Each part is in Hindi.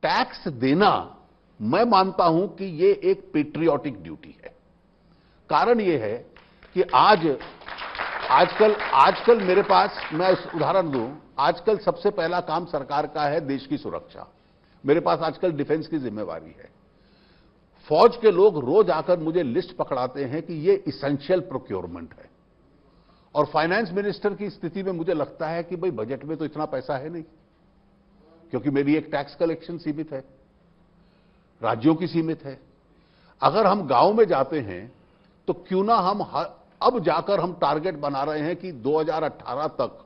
टैक्स देना मैं मानता हूं कि ये एक पेट्रियोटिक ड्यूटी है। कारण ये है कि आजकल मेरे पास, मैं उदाहरण दूं, आजकल सबसे पहला काम सरकार का है देश की सुरक्षा। मेरे पास आजकल डिफेंस की जिम्मेवारी है। फौज के लोग रोज आकर मुझे लिस्ट पकड़ाते हैं कि ये इसेंशियल प्रोक्योरमेंट है। और फाइनेंस मिनिस्टर की स्थिति में मुझे लगता है कि भाई बजट में तो इतना पैसा है नहीं, क्योंकि मेरी एक टैक्स कलेक्शन सीमित है, राज्यों की सीमित है। अगर हम गांव में जाते हैं तो क्यों ना हम अब जाकर हम टारगेट बना रहे हैं कि 2018 तक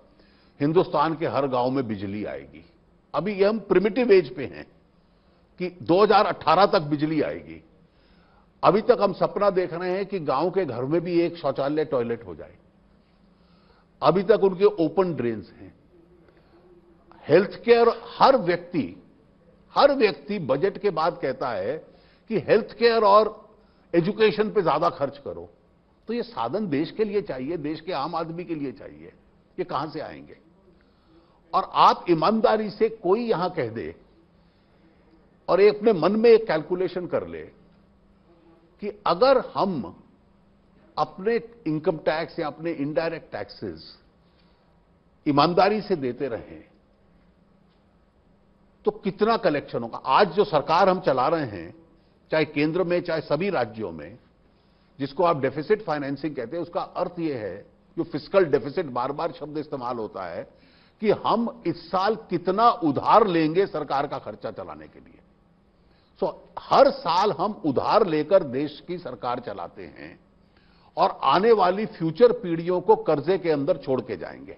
हिंदुस्तान के हर गांव में बिजली आएगी। अभी ये हम प्रिमिटिव एज पे हैं कि 2018 तक बिजली आएगी। अभी तक हम सपना देख रहे हैं कि गांव के घर में भी एक शौचालय टॉयलेट हो जाए। अभी तक उनके ओपन ड्रेन्स हैं। हेल्थ केयर, हर व्यक्ति बजट के बाद कहता है कि हेल्थ केयर और एजुकेशन पे ज्यादा खर्च करो। तो ये साधन देश के लिए चाहिए, देश के आम आदमी के लिए चाहिए। ये कहां से आएंगे? और आप ईमानदारी से कोई यहां कह दे और एक अपने मन में एक कैलकुलेशन कर ले कि अगर हम अपने इनकम टैक्स या अपने इनडायरेक्ट टैक्सेस ईमानदारी से देते रहें तो कितना कलेक्शन होगा। आज जो सरकार हम चला रहे हैं, चाहे केंद्र में चाहे सभी राज्यों में, जिसको आप डेफिसिट फाइनेंसिंग कहते हैं, उसका अर्थ यह है, जो फिस्कल डेफिसिट बार बार शब्द इस्तेमाल होता है, कि हम इस साल कितना उधार लेंगे सरकार का खर्चा चलाने के लिए। हर साल हम उधार लेकर देश की सरकार चलाते हैं और आने वाली फ्यूचर पीढ़ियों को कर्जे के अंदर छोड़ के जाएंगे।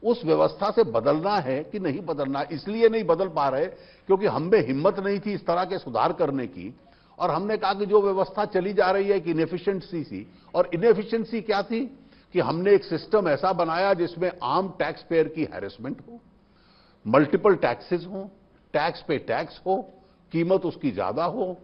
उस व्यवस्था से बदलना है कि नहीं बदलना, इसलिए नहीं बदल पा रहे क्योंकि हम में हिम्मत नहीं थी इस तरह के सुधार करने की। और हमने कहा कि जो व्यवस्था चली जा रही है कि इनएफिशिएंसी थी, और इनएफिशिएंसी क्या थी कि हमने एक सिस्टम ऐसा बनाया जिसमें आम टैक्स पेयर की हैरेसमेंट हो, मल्टीपल टैक्सेस हो, टैक्स पे टैक्स हो, कीमत उसकी ज्यादा हो,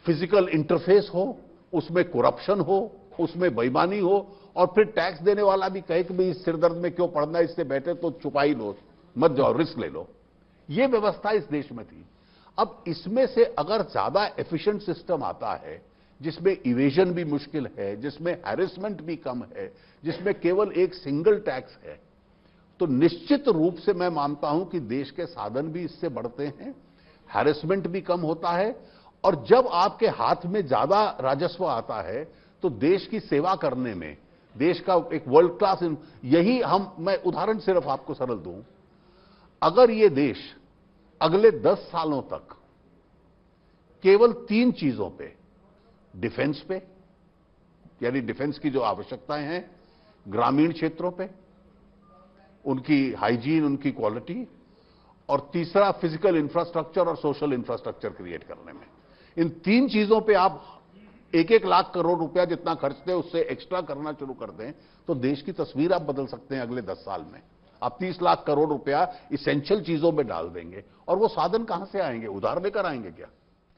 फिजिकल इंटरफेस हो, उसमें करप्शन हो, उसमें बेईमानी हो, और फिर टैक्स देने वाला भी कहे कि भाई इस सिरदर्द में क्यों पड़ना है, इससे बेहतर तो छुपाई लो, मत जाओ, रिस्क ले लो। यह व्यवस्था इस देश में थी। अब इसमें से अगर ज्यादा एफिशिएंट सिस्टम आता है, जिसमें इवेजन भी मुश्किल है, जिसमें हैरेसमेंट भी कम है, जिसमें केवल एक सिंगल टैक्स है, तो निश्चित रूप से मैं मानता हूं कि देश के साधन भी इससे बढ़ते हैं, हैरेसमेंट भी कम होता है। और जब आपके हाथ में ज्यादा राजस्व आता है तो देश की सेवा करने में, देश का एक वर्ल्ड क्लास, यही मैं उदाहरण सिर्फ आपको सरल दूं, अगर ये देश अगले 10 सालों तक केवल 3 चीजों पे, डिफेंस पे, यानी डिफेंस की जो आवश्यकताएं हैं, ग्रामीण क्षेत्रों पे, उनकी हाइजीन, उनकी क्वालिटी, और तीसरा फिजिकल इंफ्रास्ट्रक्चर और सोशल इंफ्रास्ट्रक्चर क्रिएट करने में, इन 3 चीजों पे आप 1-1 लाख करोड़ रुपया जितना खर्चते हैं उससे एक्स्ट्रा करना शुरू कर दें तो देश की तस्वीर आप बदल सकते हैं। अगले 10 साल में आप 30 लाख करोड़ रुपया इसेंशियल चीजों में डाल देंगे, और वो साधन कहां से आएंगे? उधार लेकर आएंगे क्या?